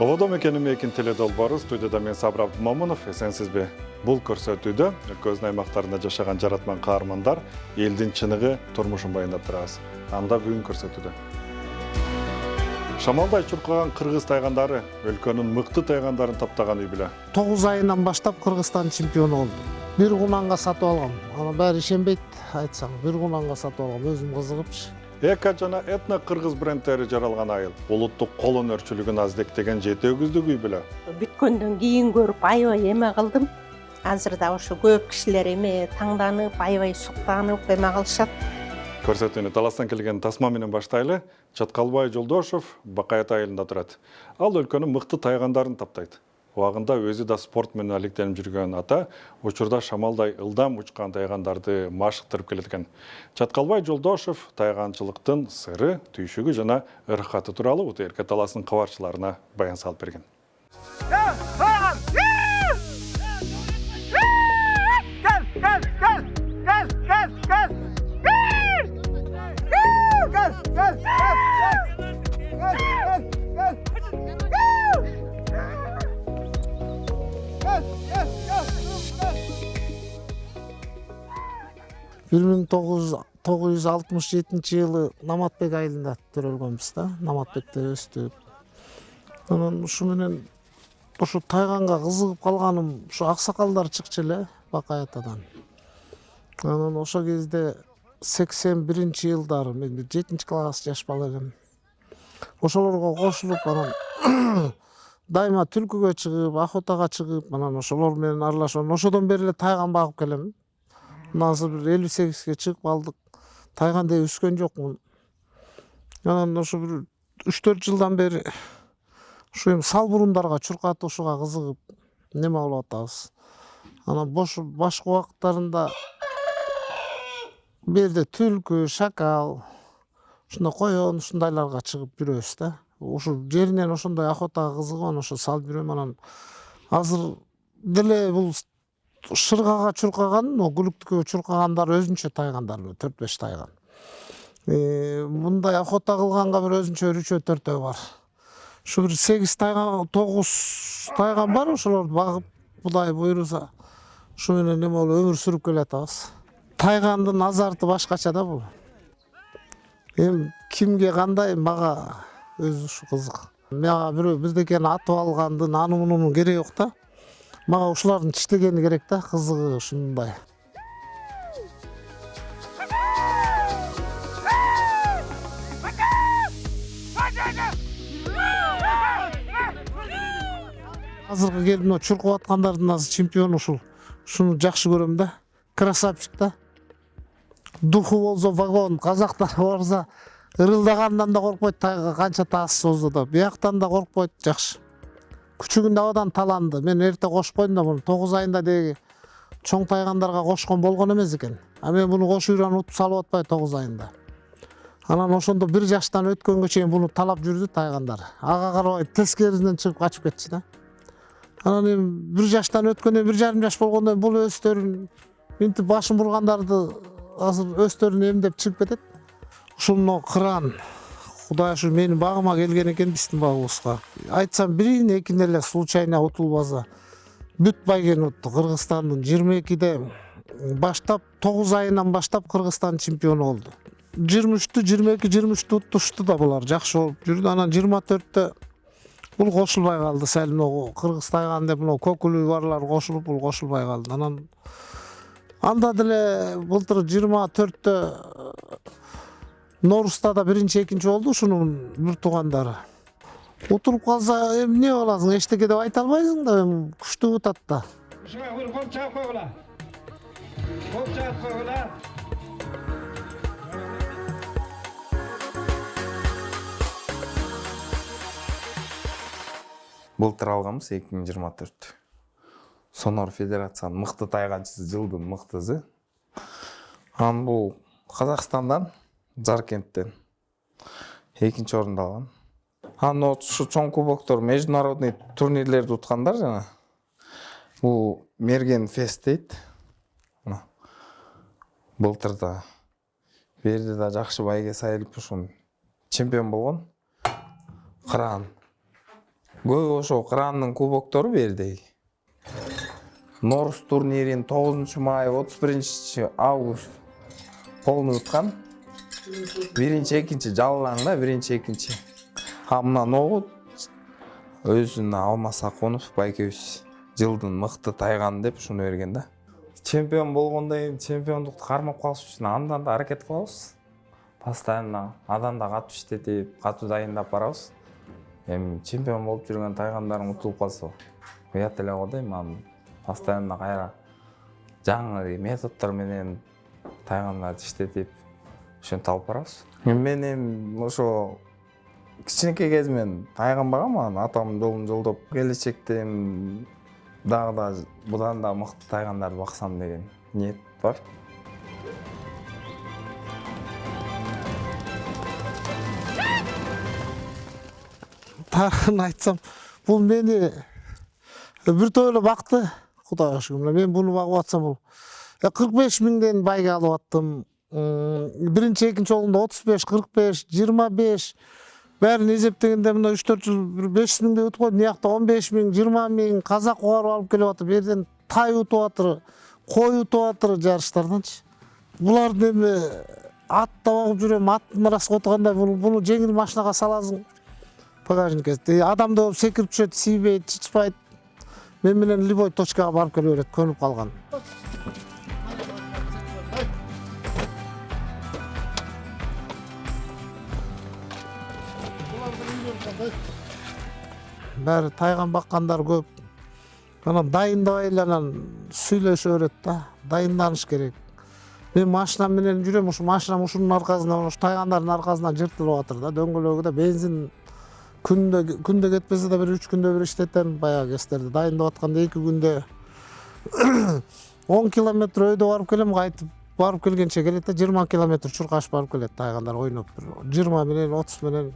Олодом екенім екен теледолбары студияда мен Сабыр Абдымамынов, есенсізбе. Бұл көрсөтүүдө өлкөбүздүн аймактарында жашаган жаратман каармандар элдин чыныгы турмушун баяндап турабыз. Анда бүгүн көрсөтүүдө. Шамалдай чуркаган кыргыз тайгандары өлкөнүн мыкты тайгандарын таптаган үй биле. 9 айынан баштап Кыргызстан чемпиону болду. Бир кунанга сатып алгам. Ана баары ишенбейт, айтсаң, бир кунанга сатып алгам, өзүм кызыгыпчы. Эка жана этно кыргыз брендтери жаралган айыл. Улуттук кол өнөрчүлүгүн аздектеген жети өгүздүк үй биле. Бүткөндөн кийин көрүп аябай эме кылдым. Азыр да ошо көп кишилер эме таңданып, аябай суктанып эме кылышат. Көрсөтүүнү Таластан келген тасма менен баштайлы. Чаткалбай Жолдошов Бакайат айылында турат. Ал өлкөнүн мыкты тайгандарын таптайт. Убагында өзү да спорт менен алектенип жүргөн ата учурда шамалдай ылдам учкан тайгандарды машыктырып келет экен. Чаткалбай Жолдошов тайганчылыктын сыры, түйшүгү жана ырахаты тууралуу УТРК Таластын кабарчыларына баян салып берген. Бир 1967 жылы Наматбек айылында төрөлгөнбүз да, Наматбекте өстүп. Анан ушу менен ушу тайганга кызыгып калганым, ушу аксакалдар чыкчу эле Бакаятадан. Анан ошо кезде 81-жылдары мен 7-класс жаш бала элем. Ошолорго кошулуп анан дайыма түлкүгө чыгып, охотага чыгып, анан ошолор менен аралашып, ошодон бери эле тайган багып келем. Азыр 58-ге чыгып калдык. Тайган деп үскөн жокмун. Анан ошо бир 3-4 жылдан бери ушу эми сал бурундарга чуркатышууга кызыгып неме кылып атабыз. Анан бош башка убакыттарында бу жерде түлкү, шакал, ушундай коён, ушундайларга чыгып жүрөбүз да. Ушу жеринен ошондой охотага кызыгып, ошо салып жүрөм. Анан азыр деле бул шыргага чуркаган, күлүктүккө чуркагандар өзүнчө тайгандар, 4-5 тайган. Мындай охота кылганга бир өзүнчө 3-4 бар. Ушу бир 8 тайган, 9 тайган бар, ошолорду багып, Кудай буйруса, ушу менен неме болуп өмүр сүрүп келатабыз. Тайгандын азарты башкача да бул. Эми кимге кандай, мага өзү ушу кызык. Мага бирөө биздекени атып алгандын аны-мунунун кереги жок да. Мага ушулардын чиштегени керек да, кызыгы ушундай. Азыркы келип мына чуркап аткандардын азыр чемпиону ушул. Ушуну жакшы көрөм да. Красавчик да. Духу болсо вагон, казактар болсо ырылдагандан да коркпойт, тайга канча таасыз болсо да. Бияктан да коркпойт, жакшы. Күчүгүндө абадан таланды. Мен эрте кошпойдум да буну. 9 айында деги чоң тайгандарга кошкон болгон эмес экен. А мен буну кошуп жүргөн утуп салып атпай 9 айында. Анан ошондо 1 жаштан өткөнгө чейин буну талап жүрдү тайгандар. Ага карабай тескерисинен чыгып качып кетчү да. Анан эми 1 жаштан өткөндөн 1,5 жаш болгондон бул өстөрүн минтип башын бургандарды азыр өстөрүн эмдеп чыгып кетет. Ушуну кыран Кудай ушу менин багыма келген экен биздин багыбызга. Айтсам бирин экине эле случайно утулбаса бүт байген утту. Кыргызстандын 22-де баштап 9 айынан баштап Кыргызстан чемпиону болду. 23-тү, 22-23-тү уттушту да булар жакшы болуп жүрдү. Анан 24-тө бул кошулбай калды. Сәл мына кыргыз тайган деп мына көкүлү барлар кошулуп, бул кошулбай калды. Анан анда деле былтыр 24-тө Норузда да 1-2 болду ушунун бир туугандары. Утуруп калса эми эмне боласың? Эчтеке деп айта албайсың да, эми күчтүү утат да. Ушуга бир кол чаап койгула. Кол чаап койгула. Былтыр алганбыз 2024. Сонор Федерациянын мыкты тайганчысы, жылдын мыктысы. Анан бул Казакстандан, Жаркенттен 2-чи орунду алган. Анан ушу чоң кубоктор, международный турнирлерди уткандар жана. Бул Мерген Фест дейт. Былтыр да берди да жакшы байге сайылып ушун чемпион болгон. Кыран Көбү ошо Кырандын кубоктору бердеги. Норус турнирин 9-май, 31-август колуну уткан. 1-2 жаллаңда 1-2. Мына Ногут өзүнө Алмаз Акунов байкебиз жылдын мыкты тайганы деп ушуну берген да. Чемпион болгондон кийин чемпиондукту кармап калыш үчүн андан да аракет кылабыз. Постоянно адан да катуу иштетип, катуу дайындап барабыз. Эми чемпион болуп жүргөн тайгандарың утулуп калса, уят эле го дейм. Анан постоянно кайра жаңы методдор менен тайгандарды иштетип, ошентип алып барабыз. Мен ошо кичинекей кезимен тайганбагам, анан атамдын жолун жолдоп, келечекте дагы да будан да мыкты тайгандарды баксам деген ниет бар. Тагын айтсам, бул мени бир тойло бакты, Кудайга шүгүр. Мен буну багып атсам, бул 45 миңден байга алып аттым. Биринчи, экинчи жолунда 35, 45, 25 бәрін эсептегенде мына 3-4 жыл 500 миңдей өтүп койду. Мыякта 15 миң, 20 миң казак угарып алып келип атыр. Берден тай утуп атыр, кой утуп атыр жарыштарданчы. Буларды эми атта багып жүрөм, аттын арасына отурганда буну жеңил машинага саласың. Багажникке адамды болуп секирип түшөт, тийбейт, чычпайт. Мен менен любой точкага барып келе берет, көнүп калган. Бәрі тайган баккандар көп. Анан дайындабай эле анан сүйлөшө берет да, дайынданыш керек. Мен машина менен жүрөм, ушу машинам ушунун аркасынан, ушу тайгандардын аркасынан жыртылып атыр да, дөңгөлөгү да бензин күндө кетпесе да бир 3 күндө бир иштетем баягы кездерде. Дайындап атканда 2 күндө 10 километр өйдө барып келем, кайтып барып келгенче келет да, 20 километр чуркаш барып келет тайгандар ойноп. 20 менен 30 менен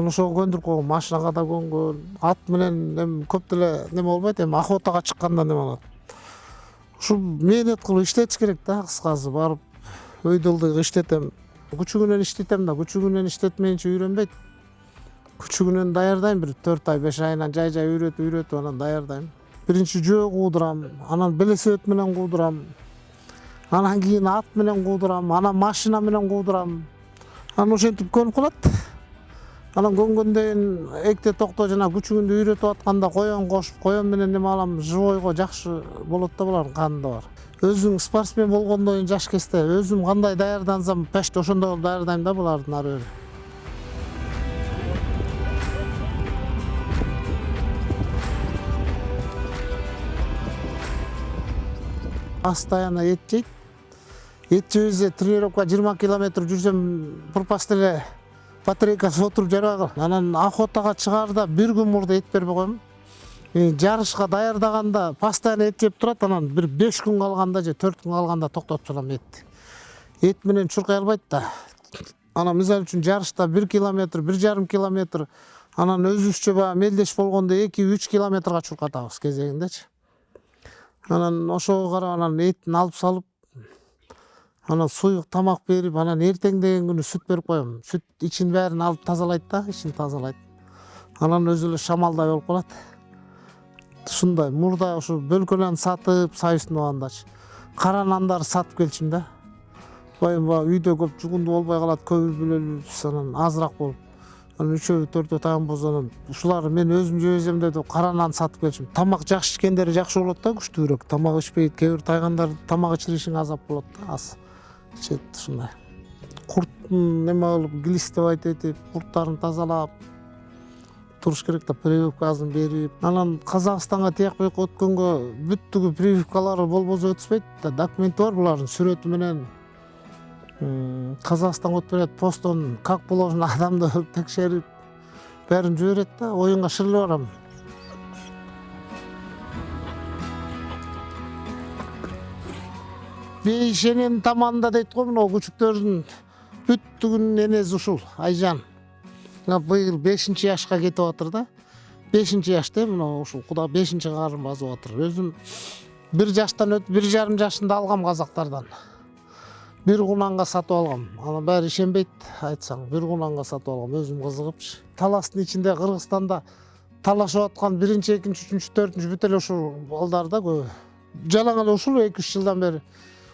ошого көндүрүп койгон, машинага да көнгөн. Ат менен эми көп деле неме болбойт, эми охотага чыкканда неме болот. Ушу мээнет кылып иштетиш керек да, кыскасы барып өйдөлдүк иштетем. Күчүгүнөн иштетем да, күчүгүнөн иштетмейинче үйрөнбөйт. Күчүгүнөн даярдайм, бир 4 ай 5 айынан жай үйрөтүп анан даярдайм. Биринчи жөө куудурам, анан велосипед менен куудурам. Анан кийин ат менен куудурам, анан машина менен куудурам. Анан ошентип көнүп калат. Анан көнгөндөн экте токто жана күчүгүндө үйрөтүп атканда коен кошуп, коен менен неме алам, живойго жакшы болот да булардын канында бар. Өзүң спортсмен болгондон кийин жаш кезде өзүм кандай даярдансам, почти ошондой болуп даярдайм да булардын ары бери. Постоянно эт жейт. Эт жебесе тренировка 20 километр жүрсөм, пропаст эле батарейкасы отуруп жарагал. Анан охотага чыгарда бир күн мурда эт бербей коем. Жарышка даярдаганда постоянно эт жеп турат, анан бир 5 күн калганда же 4 күн калганда токтотуп салам эт. Эт менен чуркай албайт да. Анан мисалы үчүн жарышта 1 километр, 1,5 километр, анан өзүбүзчө баягы мелдеш болгондо 2-3 километрга чуркатабыз кезегиндечи. Анан ошого карап анан этин алып салып, анан суюк тамак берип, анан эртең деген күнү сүт берип коем. Сүт ичин бәрин алып тазалайт да, ичин тазалайт. Анан өзү эле шамалдай болуп калат. Ушундай мурда ушу бөлкө нан сатып, союз нандачы. Кара нандарды сатып келчим да. Баягы үйдө көп жугунду болбой калат, көбү бөлөбүз, анан азыраак болуп. Анан 3-4 тайган болсо, анан ушуларды мен өзүм жебесем деп кара нан сатып келчим. Тамак жакшы ичкендери жакшы болот да, күчтүүрөөк. Тамак ичпейт, кээ бир тайгандар тамак ичиришиң азап болот да, аз. Ичет ушундай. Курттун неме болуп, глистебайт этип, курттарын тазалап туруш керек да, прививкасын берип. Анан Казакстанга тияк бuyукка өткөнгө бүттүгү прививкалары болбосо өтүшпөйт да, документи бар булардын сүрөтү менен. Казакстанга өтүп берет, посттон как положено адамды текшерип бәрин жиберет да, оюнга шырылып барам. Бейшенен таманда дейт го, мына күчүктөрдүн бүттүгүнүн энеси ушул Айжан. Быйыл 5-жашка кетип атыр да. 5-жашта мына ушул Куда 5-карын басып атыр. Өзүм 1 жаштан өтүп 1,5 жашында алгам казактардан. 1 кунанга сатып алгам. Анан баары ишенбейт, айтсаң. 1 кунанга сатып алгам, өзүм кызыгыпчы. Таластын ичинде Кыргызстанда талашып аткан 1-чи, 2-чи, 3-чү, 4-чү бүт эле ушул балдар да көбү. Жалаң эле ушул 2-3 жылдан бери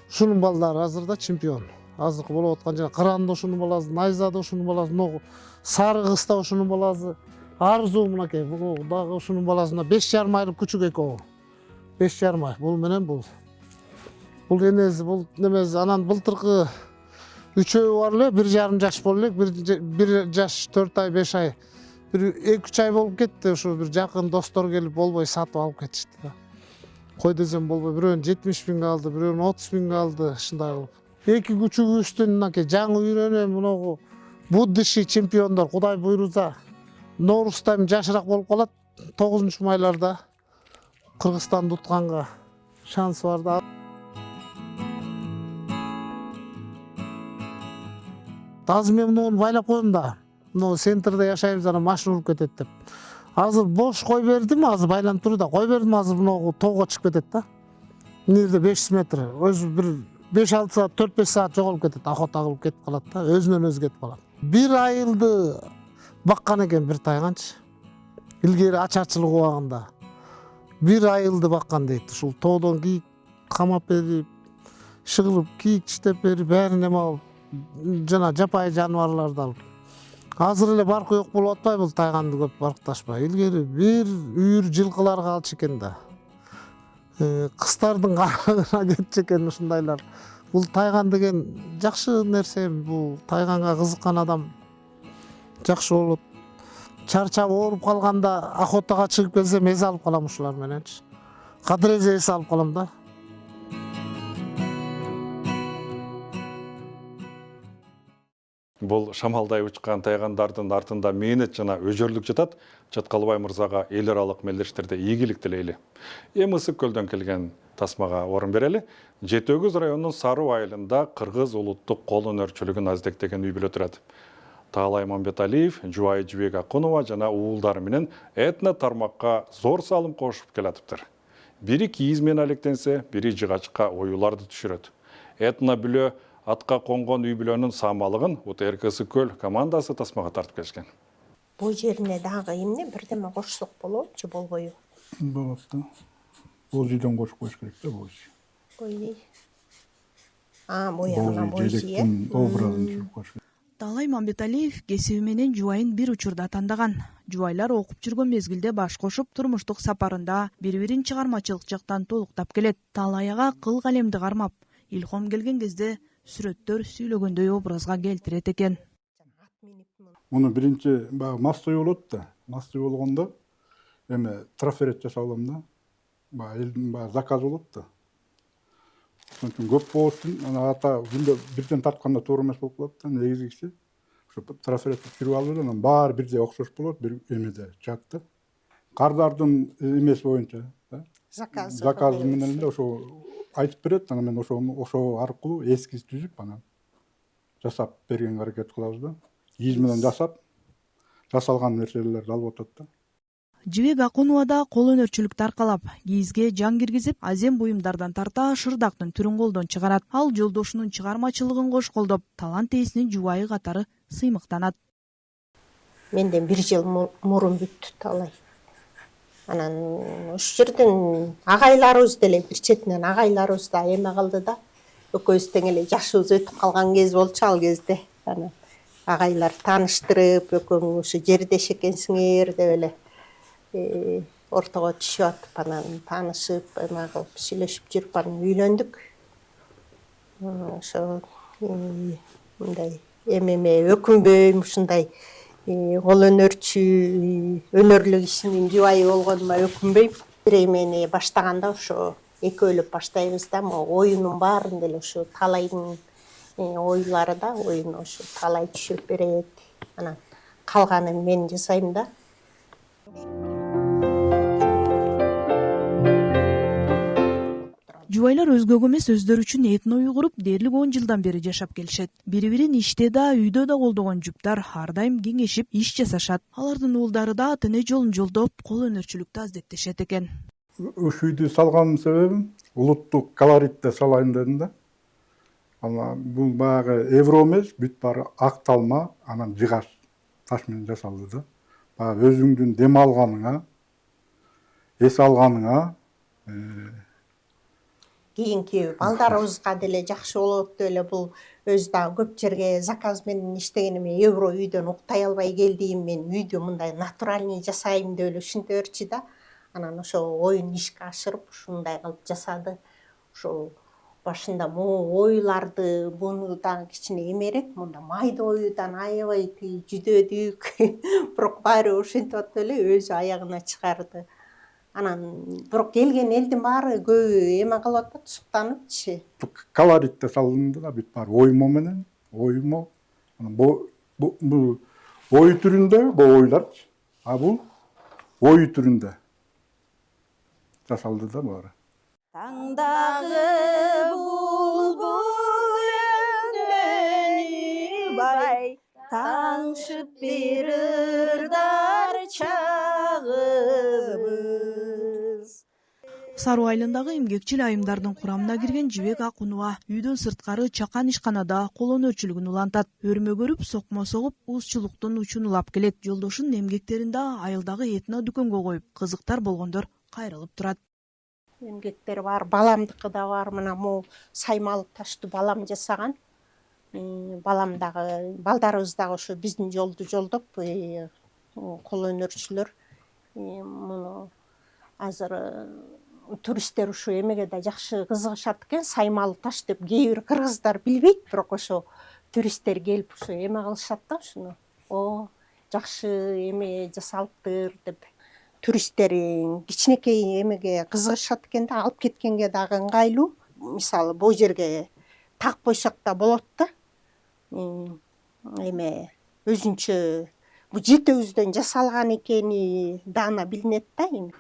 ушунун балдары азырда чемпион. Азыркы болуп аткан жана Кыранда ушунун баласы, Найзада ушунун баласы, могу Сары Кызда ушунун баласы, Арзуу мынакей, бул дагы ушунун баласына 5,5 айлык күчүк экөө. 5,5 ай. Бул менен бул. Бул энеси, бул немеси, анан былтыркы үчөө бар эле, 1,5 жаш боло элек, 1 жаш 4 ай, 5 ай. Bir 2-3 ay болуп кетти, ушу бир жакын достор келип болбой сатып алып кетишти да. Кой десем болбой, бирөөнүн 70 миңге алды, бирөөнүн 30 миңге алды, ушундай кылып. Эки күчүгүбүздүн мынакей жаңы үйрөнөм, мунагу будущий чемпиондор, Кудай буйруза. Ноорузда эми жашыраак болуп калат, 9-майларда Кыргызстанды утканга шанс бар да. Азыр мен муну байлап коем да. Мына центрде жашайбыз, анан машина уруп кетет деп. Азыр бош кой бердим, азыр байланып туруп да, кой бердим, азыр мына тоого чыгып кетет да. Мына жерде 500 метр, өзү бир 5-6 саат, 4-5 саат жоголуп кетет, охота кылып кетип калат да, өзүнөн өзү кетип калат. Бир айылды баккан экен бир тайганчы. Илгери ачарчылык убагында. Бир айылды баккан дейт. Ушул тоодон кийик камап берип, шыгылып кийик чиштеп берип, баарын эме алып, жана жапайы жаныбарларды алып. Азыр эле баркы жок болуп атпайбы, бул тайганды көп баркташпай. Илгери бир үйүр жылкыларга алчу экен да. Кыстардын карагына кетчү экен ушундайлар. Бул тайган деген жакшы нерсе, бул тайганга кызыккан адам жакшы болот. Чарчап ооруп калганда охотага чыгып келсем эс алып калам ушулар мененчи. Кадыреже эс алып калам да. Бұл шамалдай учкан тайгандардын артында мээнет жана өжөрлүк жатат. Чаткалбай мырзага эл аралык мелдештерде ийгилик тилейли. Эми Ысык көлдөн келген тасмага орун берели. Жети Өгүз районунун Саруу айылында кыргыз улуттук кол өнөрчүлүгүн аздектеген үй бүлө турат. Таалай Мамбеталиев, жубайы Жибек Акунова жана уулдары менен этно тармакка зор салым кошуп келатыптыр. Бири кийиз менен алектенсе, бири жыгачка оюларды түшүрөт. Этно бүлө атка конгон үй бүлөнүн саамалыгын УТРК Ысык көл командасы тасмага тартып келишкен. Бул жерине дагы эмне бирдеме кошсок болобучу, болбойбу? Болот да. Бул үйдөн кошуп коюш керек да, бул. Ой. Боягына бойчу, образын чыгып коюш керек. Таалай Мамбеталиев кесиби менен жубайын бир учурда тандаган. Жубайлар окуп жүргөн мезгилде баш кошуп, турмуштук сапарында бири-бирин чыгармачылык жактан толуктап келет. Таалайга кыл калемди кармап, илхом келген кезде сүрөттөр сүйлөгөндөй образга келтирет экен. Муну биринчи мастой болот да. Мастой болгондо эме трафарет жасалам да. Элдин заказ болот да. Ошон көп болсун, ана ата күндө бирден тартканда туура эмес болуп калат да, негизгиси. Ошо трафаретти жүрүп алып, анан баары бирдей окшош болот, бир эмеде чакта. Кардардын эмеси боюнча, заказ менен эле ошо айтып берет, анан мен ошо аркылуу эскиз түзүп, анан жасап бергенге аракет кылабыз да. Кийиз менен жасалган нерселерди алып атат да. Жибек Акунова да кол өнөрчүлүктү аркалап, кийизге жан киргизип, азем буюмдардан тарта шырдактын түрүн колдон чыгарат. Ал жолдошунун чыгармачылыгын кош колдоп, талант ээсинин жубайы катары сыймыктанат. Менден 1 жыл мурун бүттү Таалай. Анан ошол жерден агайларыбыз деле бир четинен агайларыбыз да эме кылды да. Экөөбүз тең эле жашыбыз өтүп калган кез болчу ал кезде. Анан агайлар тааныштырып, экөөң ушу жердеш экенсиңер деп эле ортого түшүп атып, анан таанышып, эме кылып, сүйлөшүп жүрүп, анан үйлөндүк. Ошо мындай эмеме өкүнбөйм, ушундай кол өнөрчү, өнөрлүк ишинин жубайы болгонума өкүнбөйм. Бир эмени баштаганда ошо экөөлөп баштайбыз да, оюнун баарын деле ошо Таалайдын оюлары да, оюну ошо Таалай түшүрүп берет. Анан калганын мен жасайм да. Жубайлар өзгөгө эмес, өздөрү үчүн этно үй куруп, дээрлик 10 жылдан бери жашап келишет. Бири-бирин иште да, үйдө да колдогон жуптар ар дайым кеңешип иш жасашат. Алардын уулдары да ата эне жолун жолдоп, кол өнөрчүлүктү аздеттешет экен. Ушу үйдү салганын себебим улуттук колоритте салайын дедим да. Анан бул баягы евро эмес, бүт баары ак талма, анан жыгач таш менен жасалды да. өзүңдүн дем алганыңа, эс алганыңа кийинки балдарыбызга деле жакшы болот эле. Бул өзү дагы көп жерге заказ менен иштегениме евро үйдөн уктай албай келдим, мен үйдө мындай натуральный жасайм деп эле ушинте берчи да. Анан ошо оюн ишке ашырып ушундай кылып жасады. Ошо башында могу оюларды буну дагы кичине эмерек, мында майда оюудан аябай жүдөдүк. Бирок баары ошентип атып эле өзү аягына чыгарды. Анан бирок келген элдин баары көбү эме кылып атат, суктаныпчы. колоритте салынды да бүт баары оюмо менен, оюмо. Бул ою түрүндө бул оюларчы. А бул ою түрүндө жасалды да баары. Таңдағы бұлбұл өңдені бай, таңшып берір дар чағыбыз. Саруу айылындагы эмгекчил айымдардын курамына кирген Жибек Акунова үйдөн сырткары чакан ишканада кол өнөрчүлүгүн улантат. Өрмө көрүп, сокмо согуп, уузчулуктун учун улап келет. Жолдошунун эмгектерин да айылдагы этно дүкөнгө коюп, кызыктар болгондор кайрылып турат. Эмгектер бар, баламдыкы да бар. Мына могу саймалык таштуу балам жасаган. Балам дагы, балдарыбыз дагы ошо биздин жолду жолдоп, кол өнөрчүлөр. Муну азыр туристтер ушу эмеге да жакшы кызыгышат экен. Саймалык таш деп кээ бир кыргыздар билбейт, бирок ошо туристтер келип ушу эме кылышат да ушуну. О, жакшы эме жасалыптыр деп. Туристтер кичинекей эмеге кызыгышат экен да, алып кеткенге дагы ыңгайлуу. Мисалы, бул жерге так койсок да болот да. Эме өзүнчө бул жетөөбүздөн жасалган экени даана билинет да эми.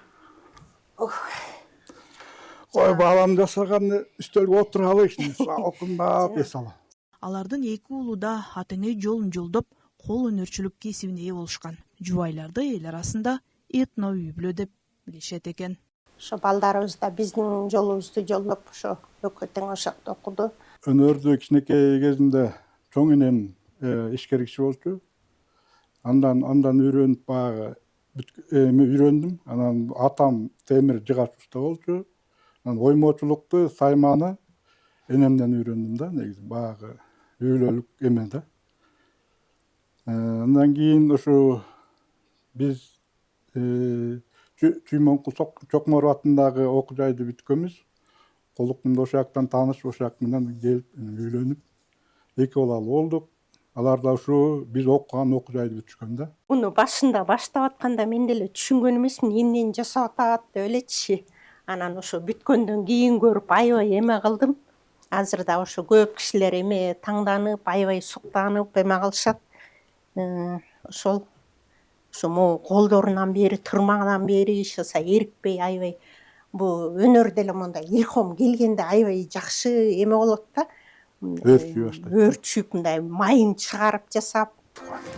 Ой, балам жасаган үстөлгө отуралы окундап эс алам. Алардын эки уулу да атеңе жолун жолдоп, кол өнөрчүлүк кесибине ээ болушкан. Жубайларды эл арасында этно үй-бүлө деп билишет экен. Ошо балдарыбыз да биздин жолубузду жолдоп ошо экөө тең ошакта окуду. Өнөрдү кичинекей кезинде чоң энем ишкер киши болчу. Андан үйрөнүп баягы үйрөндүм. Анан атам темир жыгач уста болчу. Анан оймочулукту, сайманы энемден үйрөндүм да, негизи баягы үйлөлүк эме да. Андан кийин ошо биз Чүймөнкул Чокморов атындагы окуу жайды бүткөнбүз. Колукумда ошол жактан таанышып, ошол жак менен келип үйлөнүп, эки балалуу болдук. Алар да ушу биз окуган окуу жайды бүтүшкөн да. Муну башында баштап атканда мен деле түшүнгөн эмесмин, эмнени жасап атат деп элечи. Анан ошо бүткөндөн кийин көрүп аябай эме кылдым. Азыр да ошо көп кишилер эме таңданып, аябай суктанып эме кылышат. Ошо могу колдорунан бери, тырмагынан бери ишаса эрикпей аябай бул өнөр деле мондай илхом келгенде аябай жакшы эме болот да. Өрчүй баштайт. Өрчүп мындай майын чыгарып жасап,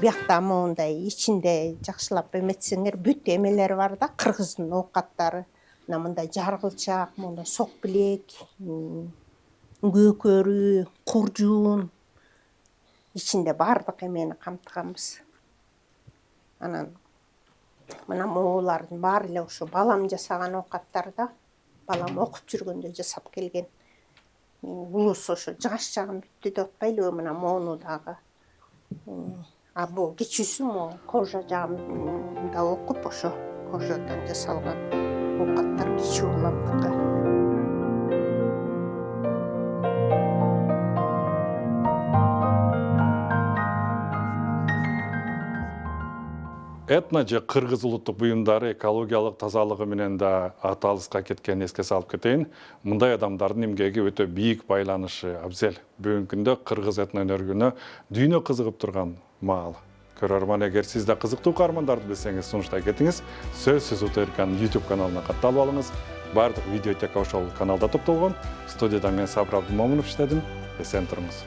биякта мондай ичинде жакшылап эметсеңер бүт эмелери бар да, кыргыздын оокаттары. Мына мындай жаргылчак, мондай сок билек, көкөрү, куржун, ичинде баардык эмени камтыганбыз. Анан мына моулардын баары эле ошо балам жасаган оокаттар да. Балам окуп жүргөндө жасап келген. Улус ошо жыгач жагын бүттү деп атпайлыбы, мына моуну дагы. А бул кичүүсү могу кожа жагында окуп, ошо кожадан жасалган оокаттар кичүү баламдыкы. Этно же кыргыз улуттук буюмдары экологиялык тазалыгы менен да аты алыска кеткенин эске салып кетейин. Мындай адамдардын эмгеги өтө бийик байланышы абзел. Бүгүнкү күндө кыргыз этно өнөрүнө дүйнө кызыгып турган маал. Көрөрман, эгер сиз да кызыктуу каармандарды билсеңиз, сунуштай кетиңиз. Сөзсүз УТРКнын YouTube каналына катталып алыңыз. Бардык видеотека ошол каналда топтолгон. Студияда мен Сабыр Абдымомунов иштедим. Эсен туруңуз.